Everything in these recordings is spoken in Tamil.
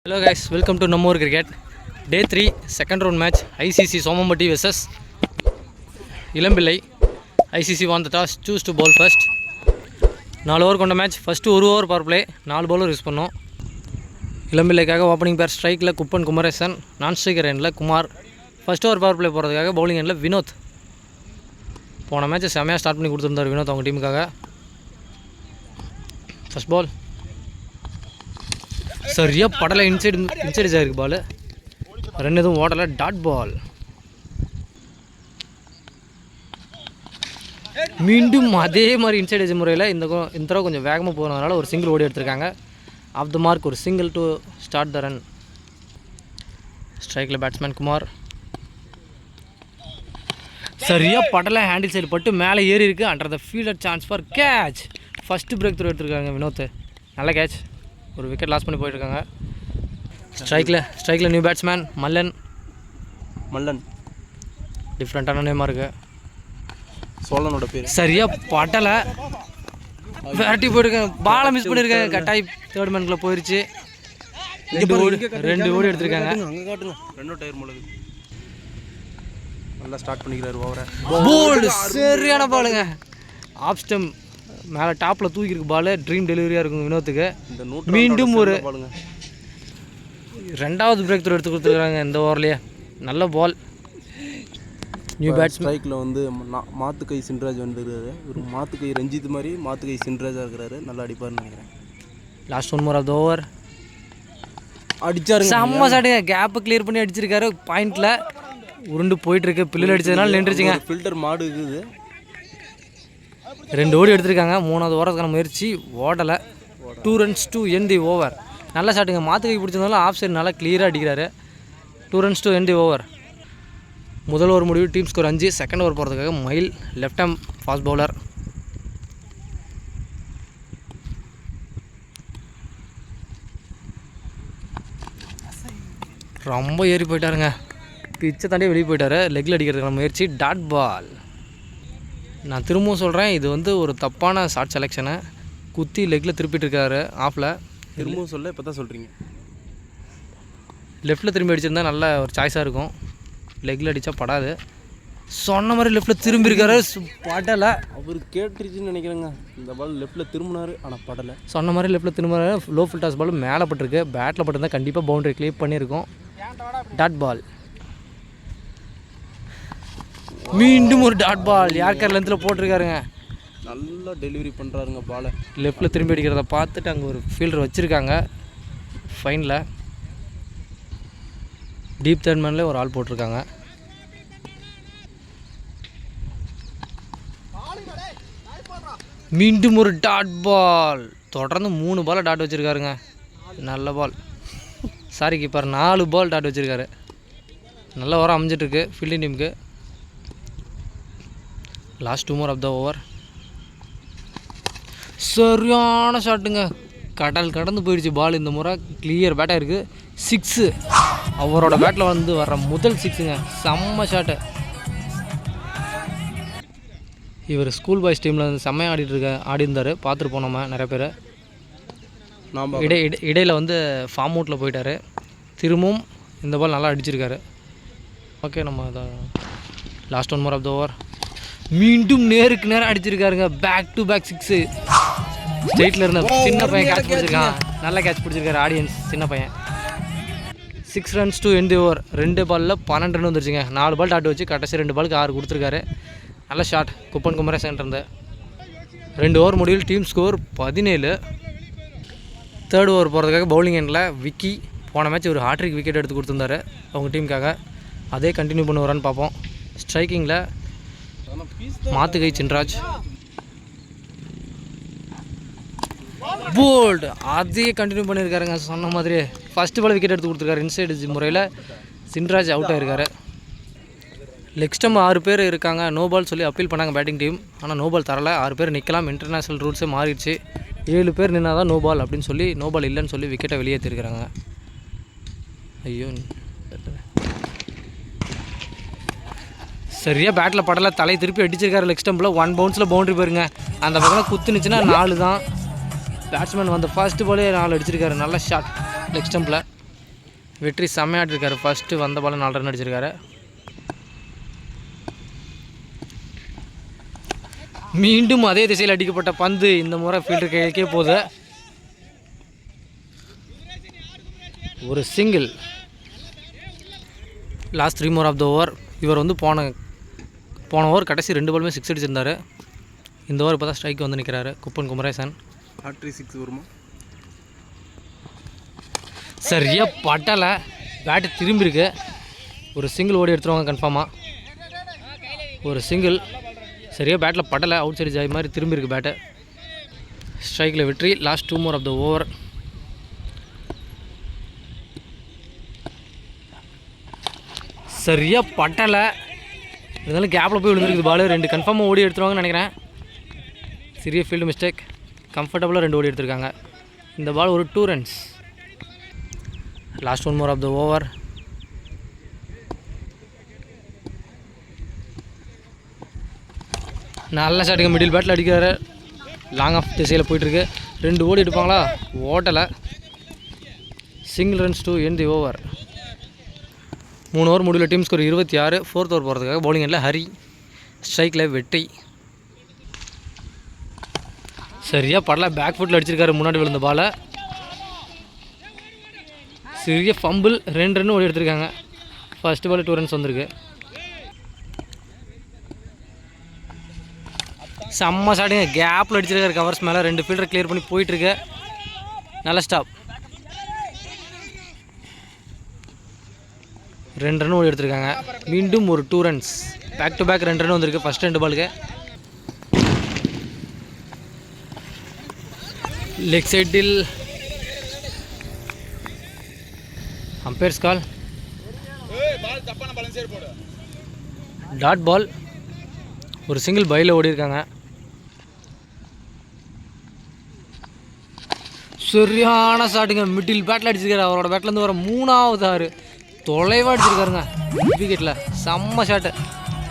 Hello guys, welcome to Nammur Cricket. Day 3, second round match, ICC Somambatti vs. Ilambillai. ICC won the toss, choose to bowl first. 4 over கொண்ட match. First 1 over power play 4 bowler use பண்ணோம். இளம்பிள்ளைக்காக ஓப்பனிங் பேர் ஸ்ட்ரைக்கில் குப்பன் குமரேசன், நான் ஸ்ட்ரைக்கர் எண்டில் Kumar. First over power play போகிறதுக்காக பவுலிங் எண்டில் வினோத். போன மேட்ச்சை செமையாக ஸ்டார்ட் பண்ணி கொடுத்துருந்தார் வினோத் அவங்க டீமுக்காக. ஃபர்ஸ்ட் பால் சரியா படலை, இன்சைட் ஆகிருக்கு பால், ரன் எதுவும் ஓடலை, டாட் பால். மீண்டும் அதே மாதிரி இன்சைட் ஏஜ் முறையில் இந்த தடவை கொஞ்சம் வேகமாக போகிறதுனால ஒரு சிங்கிள் ஓடி எடுத்திருக்காங்க. ஆஃப் த மார்க் ஒரு single to start the run. ஸ்ட்ரைக்கில் பேட்ஸ்மேன் குமார் சரியாக படலை, ஹேண்டில் சைடு பட்டு மேலே ஏறி இருக்குது. Under the fielder chance for catch. First break through எடுத்திருக்காங்க வினோத், நல்ல கேட்ச். ஒரு விக்கெட் லாஸ் பண்ணி போயிட்டுருக்காங்க. ஸ்ட்ரைக்கில் நியூ பேட்ஸ்மேன் மல்லன் டிஃப்ரெண்ட்டான நேமாக இருக்குது. சோழனோட பேர் சரியாக பட்டலை, விரட்டி போயிருக்காங்க, பாலை மிஸ் பண்ணியிருக்காங்க. கட்டாய் தேர்ட் மேனுக்குள்ள போயிடுச்சு. ரெண்டு ஓடி எடுத்திருக்காங்க. அங்கே காட்டுங்க, ரெண்டும் டயர் முழுது. நல்லா ஸ்டார்ட் பண்ணிக்கிறாரு ஓவரை. போல்டு சரியான பாலுங்க, ஆஃப் ஸ்டம் மேலே டாப்பில் தூக்கிருக்கு பால். ட்ரீம் டெலிவரியாக இருக்கும் வினோத்துக்கு. மீண்டும் ஒரு ரெண்டாவது பிரேக் த்ரூ எடுத்து கொடுத்துருக்காங்க இந்த ஓவர்லேயே. நல்ல பால். நியூ பேட்ஸ் ஸ்ட்ரைக்கில் வந்து மாத்துக்கை சின்ராஜ் வந்துருக்காரு. ஒரு மாத்துக்கை ரஞ்சித் மாதிரி மாத்துக்கை சின்ராஜாக இருக்கிறாரு. நல்லா அடிப்பார்னு நினைக்கிறேன். Last 1 more of the over அடிச்சாருங்க, செம்ம சாட்டுங்க. கேப்பை கிளியர் பண்ணி அடிச்சிருக்காரு. பாயிண்டில் உருண்டு போயிட்டுருக்கு. பில்லில் அடித்ததுனால நின்றுச்சுங்க. ஃபில்டர் மாடு இருக்குது. 2 ஓடி எடுத்திருக்காங்க. 3வது ஓவரத்துக்கான முயற்சி ஓடலை. 2 runs to end the over. நல்ல ஷாட்டுங்க. மாற்றுக்கை பிடிச்சதுனால ஆஃப் சைடு நல்லா கிளியராக அடிக்கிறாரு. 2 runs to end the over. முதல் ஓவர் முடிவு டீம் ஸ்கோர் 5. செகண்ட் ஓவர் போகிறதுக்காக மயில் லெஃப்ட் ஹேம் ஃபாஸ்ட் பவுலர். ரொம்ப ஏறி போயிட்டாருங்க, பிச்சை தாண்டியே வெளியே போயிட்டார். லெக்கில் அடிக்கிறதுக்கான முயற்சி டாட் பால். நான் திரும்பவும் சொல்கிறேன், இது வந்து ஒரு தப்பான ஷார்ட் செலெக்ஷனை. குத்தி லெக்கில் திருப்பிட்டு இருக்காரு. ஆஃபில் திரும்பவும் சொல்ல இப்போ தான் சொல்கிறீங்க. லெஃப்ட்டில் திரும்பி அடிச்சிருந்தா நல்ல ஒரு சாய்ஸாக இருக்கும். லெக்கில் அடித்தா படாது. சொன்ன மாதிரி லெஃப்ட்டில் திரும்பியிருக்காரு, படலை. அவர் கேட்டுருச்சுன்னு நினைக்கிறேங்க. இந்த பால் லெஃப்ட்டில் திரும்பினார், ஆனால் படலை. சொன்ன மாதிரி லெஃப்ட்டில் திரும்பினாரு. லோ ஃபுல் டாஸ் பால் மேலே பட்டிருக்கு. பேட்டில் பட்டிருந்தால் கண்டிப்பாக பவுண்டரி கிளியர் பண்ணியிருக்கோம். Dot ball. மீண்டும் ஒரு டாட் பால். யார்கர் லென்த்தில் போட்டிருக்காருங்க. நல்லா டெலிவரி பண்ணுறாருங்க பாலை. லெஃப்ட்டில் திரும்பி அடிக்கிறத பார்த்துட்டு அங்கே ஒரு ஃபீல்டர் வச்சுருக்காங்க. ஃபைனில் டீப் தேர்ட் மேனில் ஒரு ஆள் போட்டிருக்காங்க. மீண்டும் ஒரு டாட் பால். தொடர்ந்து 3 பாலை டாட் வச்சுருக்காருங்க. நல்ல ball. Sorry keeper 4 ball dot வச்சுருக்காரு. நல்ல ஓவராக அமைஞ்சிட்ருக்கு ஃபீல்டிங் டீமுக்கு. Last 2 more of the over. சரியான ஷாட்டுங்க, கடல் கடந்து போயிடுச்சு பால். இந்த முறை கிளியர் பேட்டாக இருக்குது. 6 அவரோட பேட்டில் வந்து வர்ற முதல் 6ங்க. செம்ம ஷாட்டு. இவர் ஸ்கூல் பாய்ஸ் டீமில் வந்து செம்மையாக ஆடிருந்தார். பார்த்துருப்போம் நம்ம நிறைய பேர். இடையில் வந்து ஃபார்ம் அவுட்டில் போயிட்டார். திரும்பவும் இந்த பால் நல்லா அடிச்சிருக்காரு. ஓகே, நம்ம அதை last 1 more of the over. மீண்டும் நேருக்கு நேரம் அடிச்சிருக்காருங்க. Back to back 6. ஸ்டேட்டில் இருந்த சின்ன பையன் கேட்ச் பிடிச்சிருக்கான். நல்ல கேட்ச் பிடிச்சிருக்காரு ஆடியன்ஸ், சின்ன பையன். 6 runs to end the over. 2 பாலில் 12 ரன் வந்துருச்சுங்க. 4 பால் டாட் வச்சு கடைசி 2 பாலுக்கு 6 கொடுத்துருக்காரு. நல்ல ஷாட் குப்பன் குமரேசன் இருந்து. 2 ஓவர் முடிவில் டீம் ஸ்கோர் 17. தேர்ட் ஓவர் போகிறதுக்காக பவுலிங் எண்டில் விக்கி. போன மேட்ச் ஒரு ஹாட்ரிக் விக்கெட் எடுத்து கொடுத்துருந்தாரு அவங்க டீமுக்காக. அதே கண்டினியூ பண்ணுவாரான்னு பார்ப்போம். ஸ்ட்ரைக்கிங்கில் மாத்துகை சின்ராஜ். போல்டு அதையே கண்டினியூ பண்ணியிருக்காருங்க. சொன்ன மாதிரி ஃபஸ்ட்டு பால் விக்கெட் எடுத்து கொடுத்துருக்காரு. இன்சைடு முறையில் சின்ராஜ் அவுட் ஆகிருக்காரு. லெக் ஸ்டம் 6 பேர் இருக்காங்க. நோ பால் சொல்லி அப்பீல் பண்ணாங்க பேட்டிங் டீம். ஆனால் நோ பால் தரலை. 6 பேர் நிற்கலாம். இன்டர்நேஷ்னல் ரூல்ஸே மாறிடுச்சு. 7 பேர் நின்னா தான் நோ பால் அப்படின்னு சொல்லி நோ பால் இல்லைன்னு சொல்லி விக்கெட்டை வெளியேற்றிருக்கிறாங்க. ஐயோ, சரியாக பேட்டில் படலை, தலை திருப்பி அடிச்சிருக்காரு. லெக் ஸ்டம்பில் 1 bounceல பவுண்டரி போயிருங்க. அந்த பக்கம் குத்துனுச்சுன்னா 4 தான். பேட்ஸ்மேன் வந்து ஃபர்ஸ்ட் பாலே 4 அடிச்சிருக்காரு. நல்ல ஷாட் லெக் ஸ்டம்பில். வெற்றி செம்மையாட்டு இருக்காரு. ஃபஸ்ட்டு வந்த பால் 4 ரன் அடிச்சிருக்காரு. மீண்டும் அதே திசையில் அடிக்கப்பட்ட பந்து இந்த முறை ஃபீல்டர் கைக்கே போகுது. ஒரு single. Last 3 more of the over. இவர் வந்து போன ஓவர் கடைசி 2 பாலுமே 6 அடிச்சிருந்தார். இந்த ஓவர் இப்போ தான் ஸ்ட்ரைக் வந்து நிற்கிறாரு குப்பன் குமரேசன். ஹாட்ரி 6 வருமா? சரியா பட்டலை. பேட்டு திரும்பியிருக்கு. ஒரு சிங்கிள் ஓடி எடுத்துருவாங்க கன்ஃபார்மாக. ஒரு சிங்கிள். சரியா பேட்டில் பட்டலை. அவுட் சைடு ஜாய் மாதிரி திரும்பியிருக்கு பேட்டு. ஸ்ட்ரைக்கில் வெற்றி. Last 2 more of the over. சரியா பட்டலை. இருந்தாலும் கேப்பில் போய் விழுந்துருக்குது பால். 2 கன்ஃபார்மாக ஓடி எடுத்துருவாங்கன்னு நினைக்கிறேன். சிறிய ஃபீல்டு மிஸ்டேக். கம்ஃபர்டபுளாக 2 ஓடி எடுத்திருக்காங்க. இந்த பால் ஒரு 2 runs. Last 1 more of the over. நல்ல ஷாட்டுங்க. மிடில் பேட்டில் அடிக்கிறாரு. லாங் ஆஃப் திசையில் போயிட்டுருக்கு. 2 ஓடி எடுப்பாங்களா? ஓட்டலை. Single runs to end the over. 3 over முடிவில் டீம் ஸ்கோர் 26. 4th ஓவர் போகிறதுக்காக பவுலிங் எண்டில் ஹரி. ஸ்ட்ரைக்கில் வெற்றி. சரியாக படல. பேக் ஃபுட்டில் அடிச்சிருக்காரு முன்னாடி விழுந்த பாலை. சிறிய ஃபம்பிள். 2 ரன் ஓடி எடுத்திருக்காங்க. ஃபஸ்ட்டு பால் 2 runs வந்திருக்கு. செம்ம ஷாட்டுங்க. கேப்பில் அடிச்சிருக்காரு கவர்ஸ் மேலே. 2 ஃபீல்டர் கிளியர் பண்ணி போயிட்டுருக்கு. நல்ல ஸ்டாப். 2 ரன் ஓடி எடுத்திருக்காங்க. மீண்டும் ஒரு 2 runs. Back to back 2 run வந்திருக்கு ஃபஸ்ட் 2 பாலுக்கு. லெக் சைடில் அம்பையர்ஸ் கால். Dot ball. ஒரு சிங்கிள் பையில் ஓடி இருக்காங்க. சரியான ஷாட்டுங்க. மிடில் பேட்டில் அடிச்சிருக்காரு. அவரோட பேட்லேருந்து வர 3வது 6 தொலைவாக அடிச்சிருக்காருங்க விக்கெட்டில். செம்ம ஷாட்டு.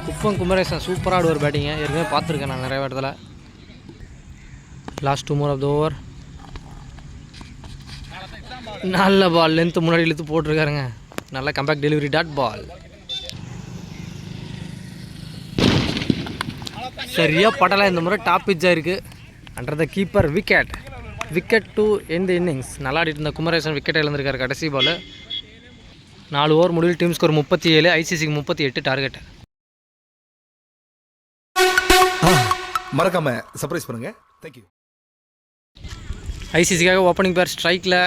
குப்பம் குமரேசன் சூப்பராக ஆடுவார் பேட்டிங்க. ஏற்கனவே பார்த்துருக்கேன் நான் நிறைய இடத்துல. Last 2 more of the over. நல்ல பால். லென்த்து முன்னாடி இழுத்து போட்டிருக்காருங்க. நல்ல கம்பேக்ட் டெலிவரி. Dot ball. சரியாக படலை. இந்த முறை டாப் பிச் ஆயிருக்கு. Under the keeper. Wicket to end innings. நல்லா ஆடிட்டு இருந்த குமரேசன் விக்கெட் இழந்திருக்காரு கடைசி பால். 4 ஓவர் முடிவில் டீம் ஸ்கோர் 37. ஐசிசிக்கு 38 டார்கெட். மறக்காம சர்ப்ரைஸ் பண்ணுங்க. தேங்க்யூ. ஐசிசிக்காக ஓப்பனிங் பேர் ஸ்ட்ரைக்கில்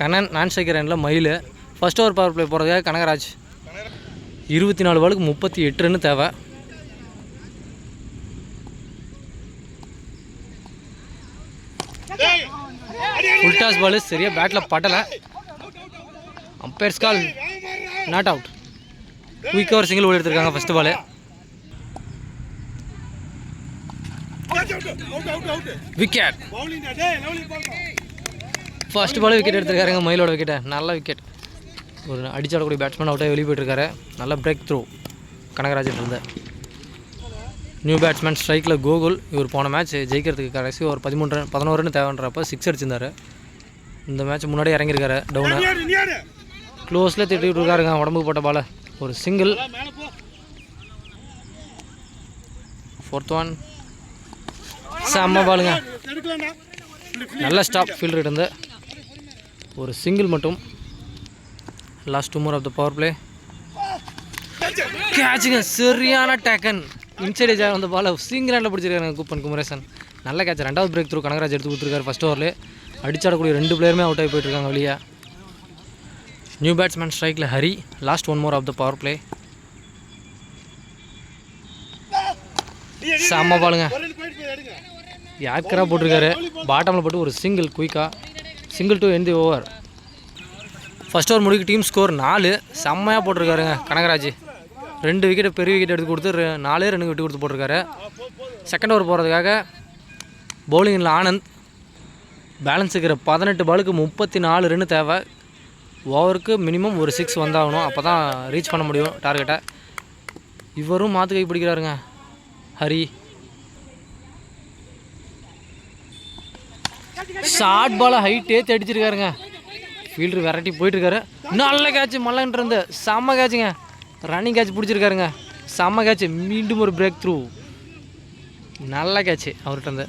கண்ணன். நான் ஸ்ட்ரைக்கர் எண்டில் மயில். ஃபர்ஸ்ட் ஓவர் பவர் பிளே போகிறதுக்காக கனகராஜ். 24 பாலுக்கு 38 ரன் தேவை. Full toss ball. சரியாக பேட்டில் பட்டலை. Umpire's call. Not out. குயிக்காக ஒரு சிங்கிள் ஓடி எடுத்திருக்காங்க first ball. Wicket. First ball wicket எடுத்திருக்காருங்க மயிலோட விக்கெட்டை. நல்ல விக்கெட். ஒரு அடிச்சாடக்கூடிய பேட்ஸ்மேன் அவுட்டாக வெளியே போயிட்டுருக்காரு. நல்ல பிரேக் த்ரூ கனகராஜன் இருந்த. நியூ பேட்ஸ்மேன் ஸ்ட்ரைக்கில் கோகுல். இவர் போன மேட்ச் ஜெயிக்கிறதுக்கு கடைசி ஒரு 11 ரன் தேவைன்றப்போ 6 அடிச்சிருந்தார். இந்த மேட்ச் முன்னாடி இறங்கியிருக்காரு டவுனு. க்ளோஸில் திட்டிகிட்டு இருக்காருங்க உடம்புக்கு போட்ட பாலை. ஒரு சிங்கிள். 4th one. செம்ம பாலுங்க. நல்ல ஸ்டாப் ஃபீல்டர் இருந்து. ஒரு சிங்கிள் மட்டும். Last 2 more of the power play. கேட்சுங்க. சரியான டேக்கன். இன்சைட் ஏஜ் வந்த பாலை சிங்கிளாண்டில் பிடிச்சிருக்காங்க குப்பன் குமரேசன். நல்ல கேட்ச். 2வது பிரேக் த்ரூ கனகராஜ் எடுத்து கொடுத்துருக்காரு ஃபஸ்ட் ஓவரில். அடிச்சாடக்கூடிய 2 பிளேயருமே அவுட் ஆகி போயிட்டுருக்காங்க வெளியே. நியூ பேட்ஸ்மேன் ஸ்ட்ரைக்கில் Hari. Last 1 more of the power play. செம்ம பாலுங்க. யாக்கராக போட்டிருக்காரு. பாட்டமில் போட்டு ஒரு சிங்கிள் குயிக்காக. Single to end the over. First over முடிக்கு டீம் ஸ்கோர் 4. செம்மையாக போட்டிருக்காருங்க கனகராஜ். 2 விக்கெட் பெரிய விக்கெட் எடுத்து கொடுத்து 4 ரன் விட்டு கொடுத்து போட்டிருக்காரு. செகண்ட் ஓவர் போகிறதுக்காக பவுலிங்கில் ஆனந்த். பேலன்ஸ் இருக்கிற 18 பாலுக்கு 34 ரன் தேவை. ஓவருக்கு மினிமம் ஒரு 6 வந்தாகணும். அப்போ தான் ரீச் பண்ண முடியும் டார்கெட்டை. இவரும் மாற்று கை பிடிக்கிறாருங்க ஹரி. ஷார்ட் பாலை ஹைட் ஏற்றி அடிச்சிருக்காருங்க. ஃபீல்டர் விரட்டி போயிட்டுருக்காரு. நல்ல கேட்ச் மல்லன்ட்டு இருந்து செம்ம கேட்சுங்க. Running catch பிடிச்சிருக்காருங்க. செம்ம கேட்ச். மீண்டும் ஒரு பிரேக் த்ரூ. நல்ல கேட்ச் அவர்கிட்ட இருந்து.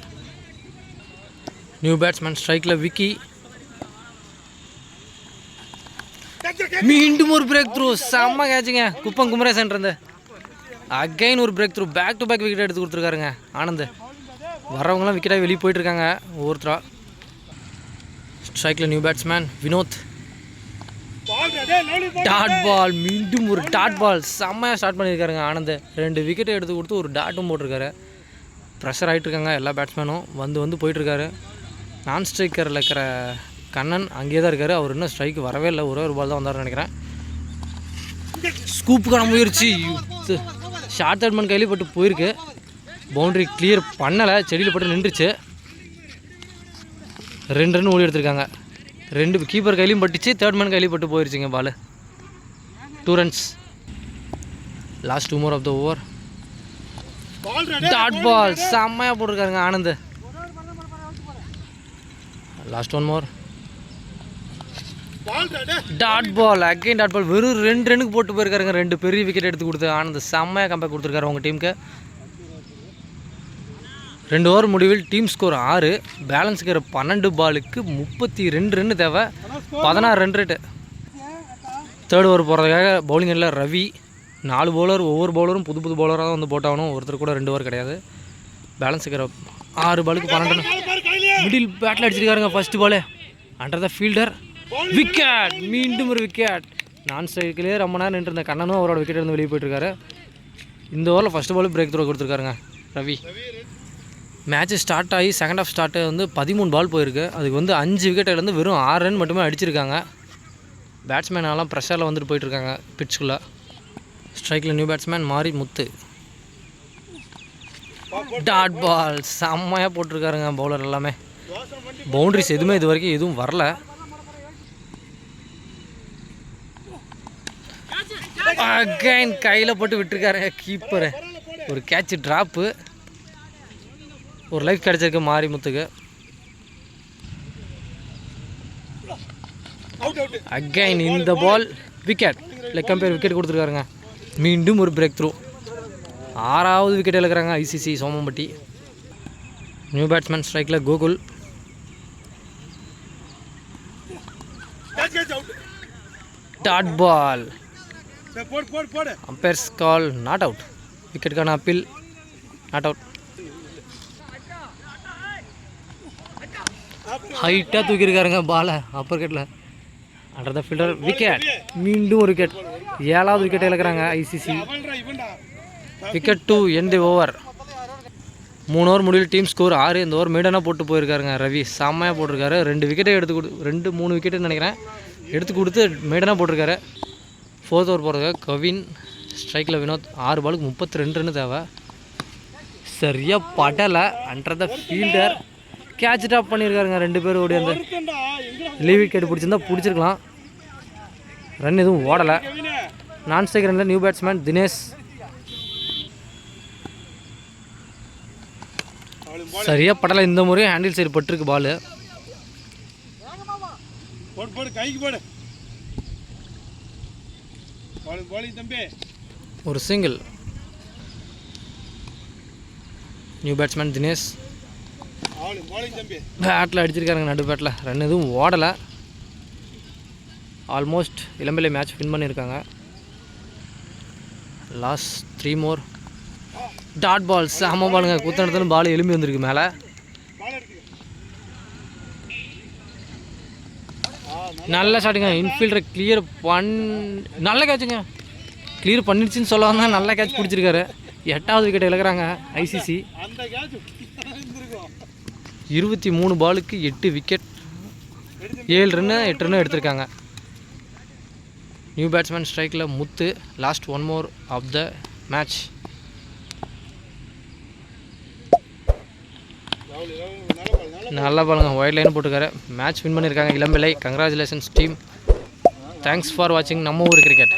நியூ பேட்ஸ்மேன் ஸ்ட்ரைக்கில் விக்கி. மீண்டும் ஒரு பிரேக் த்ரூ. செம்ம கேட்சுங்க குப்பம் குமரேசன் இருந்து. அகைன் ஒரு break through. Back to back wicket எடுத்து கொடுத்துருக்காருங்க ஆனந்த். வரவங்களாம் விக்கெட்டாக வெளியே போயிட்டுருக்காங்க ஒவ்வொருத்தரா. ஸ்ட்ரைக்கில் new batsman Vinod. Dot ball. மீண்டும் ஒரு டாட் பால். செம்மையாக ஸ்டார்ட் பண்ணியிருக்காருங்க ஆனந்த். 2 விக்கெட்டை எடுத்து கொடுத்து ஒரு டாட்டும் போட்டிருக்காரு. ப்ரெஷர் ஆகிட்டு இருக்காங்க எல்லா பேட்ஸ்மேனும். வந்து போயிட்டுருக்காரு. நான் ஸ்ட்ரைக்கரில் இருக்கிற கண்ணன் அங்கேயே தான் இருக்கார். அவர் இன்னும் ஸ்ட்ரைக்கு வரவே இல்லை. ஒரே ஒரு பால் தான் வந்தார்னு நினைக்கிறேன். ஸ்கூப்புக்கான முயற்சி. ஷார்ட் தேர்ட்மேன் கையிலே பட்டு போயிருக்கு. பவுண்ட்ரி கிளியர் பண்ணலை. செடியில் பட்டு நின்றுச்சு. 2 ரன் ஓடி எடுத்திருக்காங்க. 2 கீப்பர் கையிலையும் பட்டுச்சு. தேர்ட்மேன் கையிலையும் பட்டு போயிருச்சுங்க ball. 2 runs. Last 2 more of the over. Dot ball. செம்மையாக போட்டிருக்காருங்க Anand. Last 1 more. Dot ball. Again dot ball. வெறும் 2 ரன்னுக்கு போட்டு போயிருக்காருங்க. 2 பெரிய விக்கெட் எடுத்து கொடுத்து ஆனந்த் செம்மையாக கம்பேக் கொடுத்துருக்காரு உங்கள் டீமுக்கு. 2 ஓவர் முடிவில் டீம் ஸ்கோர் 6. பேலன்ஸ் இருக்கிற 12 பாலுக்கு 32 ரன் தேவை. 16 ரன் ரேட்டு. 3rd ஓவர் போகிறதுக்காக பவுலிங் இல்லை ரவி. 4 பவுலர். ஒவ்வொரு பவுலரும் புது பவுலராக தான் வந்து போட்டாகணும். ஒருத்தர் கூட 2 ஓவர் கிடையாது. பேலன்ஸ் இருக்கிற 6 பாலுக்கு 12 ரன். மிடில் பேட்டில் அடிச்சிருக்காருங்க first ball. Under the fielder. Wicket. மீண்டும் ஒரு விக்கெட். நான் ஸ்ட்ரைக்கிலே ரொம்ப நேரம் நின்றுருந்த கண்ணனும் அவரோட விக்கெட் இருந்து வெளியே போயிட்டுருக்காரு. இந்த ஓவரில் ஃபஸ்ட் பால் பிரேக் த்ரோ கொடுத்துருக்காருங்க ரவி. மேட்ச் ஸ்டார்ட் ஆகி செகண்ட் ஆஃப் ஸ்டார்ட்டு வந்து 13 பால் போயிருக்கு. அதுக்கு வந்து 5 விக்கெட்டிலேருந்து வெறும் 6 ரன் மட்டுமே அடிச்சிருக்காங்க. பேட்ஸ்மேனெல்லாம் ப்ரெஷரில் வந்துட்டு போயிட்டுருக்காங்க பிட்ச்குள்ளே. ஸ்ட்ரைக்கில் நியூ பேட்ஸ்மேன் மாரி முத்து. Dot ball. செம்மையாக போட்டிருக்காருங்க பவுலர் எல்லாமே. பவுண்ட்ரிஸ் எதுவுமே இது வரைக்கும் எதுவும் வரல. அகைன் கையில் போட்டு விட்டுருக்காரு கீப்பரு. ஒரு கேட்ச் ட்ராப்பு. ஒரு லைஃப் கிடச்சிருக்கு மாரிமுத்துக்கு. அகைன் இந்த ball wicket. Leg umpire wicket கொடுத்துருக்காருங்க. மீண்டும் ஒரு பிரேக் த்ரூ. 6வது விக்கெட் இழக்கிறாங்க ஐசிசி சோமம்பட்டி. நியூ பேட்ஸ்மேன் ஸ்ட்ரைக்கில் Gokul. Dot ball. Umpire's call not out. விக்கெட்டுக்கான அப்பீல் நாட் அவுட். ஹைட்டாக தூக்கியிருக்காருங்க பாலை அப்பர் விக்கெட்டில். Under the fielder. விக்கெட். மீண்டும் ஒரு விக்கெட். 7வது விக்கெட்டை இழக்கிறாங்க ICC. Wicket 2 end the over. 3 over முடிவில் டீம் ஸ்கோர் 6. இந்த ஓவர் மீடனாக போட்டு போயிருக்காருங்க ரவி. செம்மையாக போட்டிருக்காரு. 2 விக்கெட்டை எடுத்து 3 விக்கெட்டுன்னு நினைக்கிறேன் எடுத்து கொடுத்து மீடனாக போட்டிருக்காரு. 4th ஓவர் போகிறதுக்காக கவின். ஸ்ட்ரைக்கில் வினோத். 6 பாலுக்கு 32 ரன் தேவை. சரியாக படலை. Under the fielder. Catch drop பண்ணியிருக்காருங்க 2 பேர் ஓடி. அந்த லீவ் விக்கெட் பிடிச்சிருந்தா பிடிச்சிருக்கலாம். ரன் எதுவும் ஓடலை. நான் ஸ்ட்ரைக் ரனில் நியூ பேட்ஸ்மேன் தினேஷ். சரியாக படலை. இந்த முறையும் ஹேண்டில் சைடு பட்டிருக்கு பால். ஒரு சிங்கிள். நியூ பேட்ஸ்மேன் தினேஷ் பேட்டில் அடிச்சிருக்காருங்க நடு பேட்டில். ரன் எதுவும் ஓடலை. ஆல்மோஸ்ட் இளம்பிள்ளை மேட்ச் வின் பண்ணியிருக்காங்க. Last 3 more. Dot ball. செம்ம பாலுங்க. குத்தனத்துல பால் எலும்பி வந்திருக்கு மேலே. நல்ல ஷாட்டுங்க. இன்ஃபீல்டரை கிளியர் நல்ல கேட்சுங்க. கிளியர் பண்ணிடுச்சின்னு சொல்ல வந்தால் நல்ல கேட்ச் பிடிச்சிருக்காரு. 8வது விக்கெட்டை இழக்கிறாங்க ஐசிசி. 23 பாலுக்கு 8 விக்கெட். 7 ரன்னு 8 ரன்னு எடுத்திருக்காங்க. நியூ பேட்ஸ்மேன் ஸ்ட்ரைக்கில் Muthu. Last 1 more of the match. நல்ல பாலுங்க. ஒயிட் லைன் போட்டுருக்காரு. மேட்ச் வின் பண்ணியிருக்காங்க Elampillai. Congratulations team. Thanks for வாட்சிங் நம்ம ஊர் கிரிக்கெட்.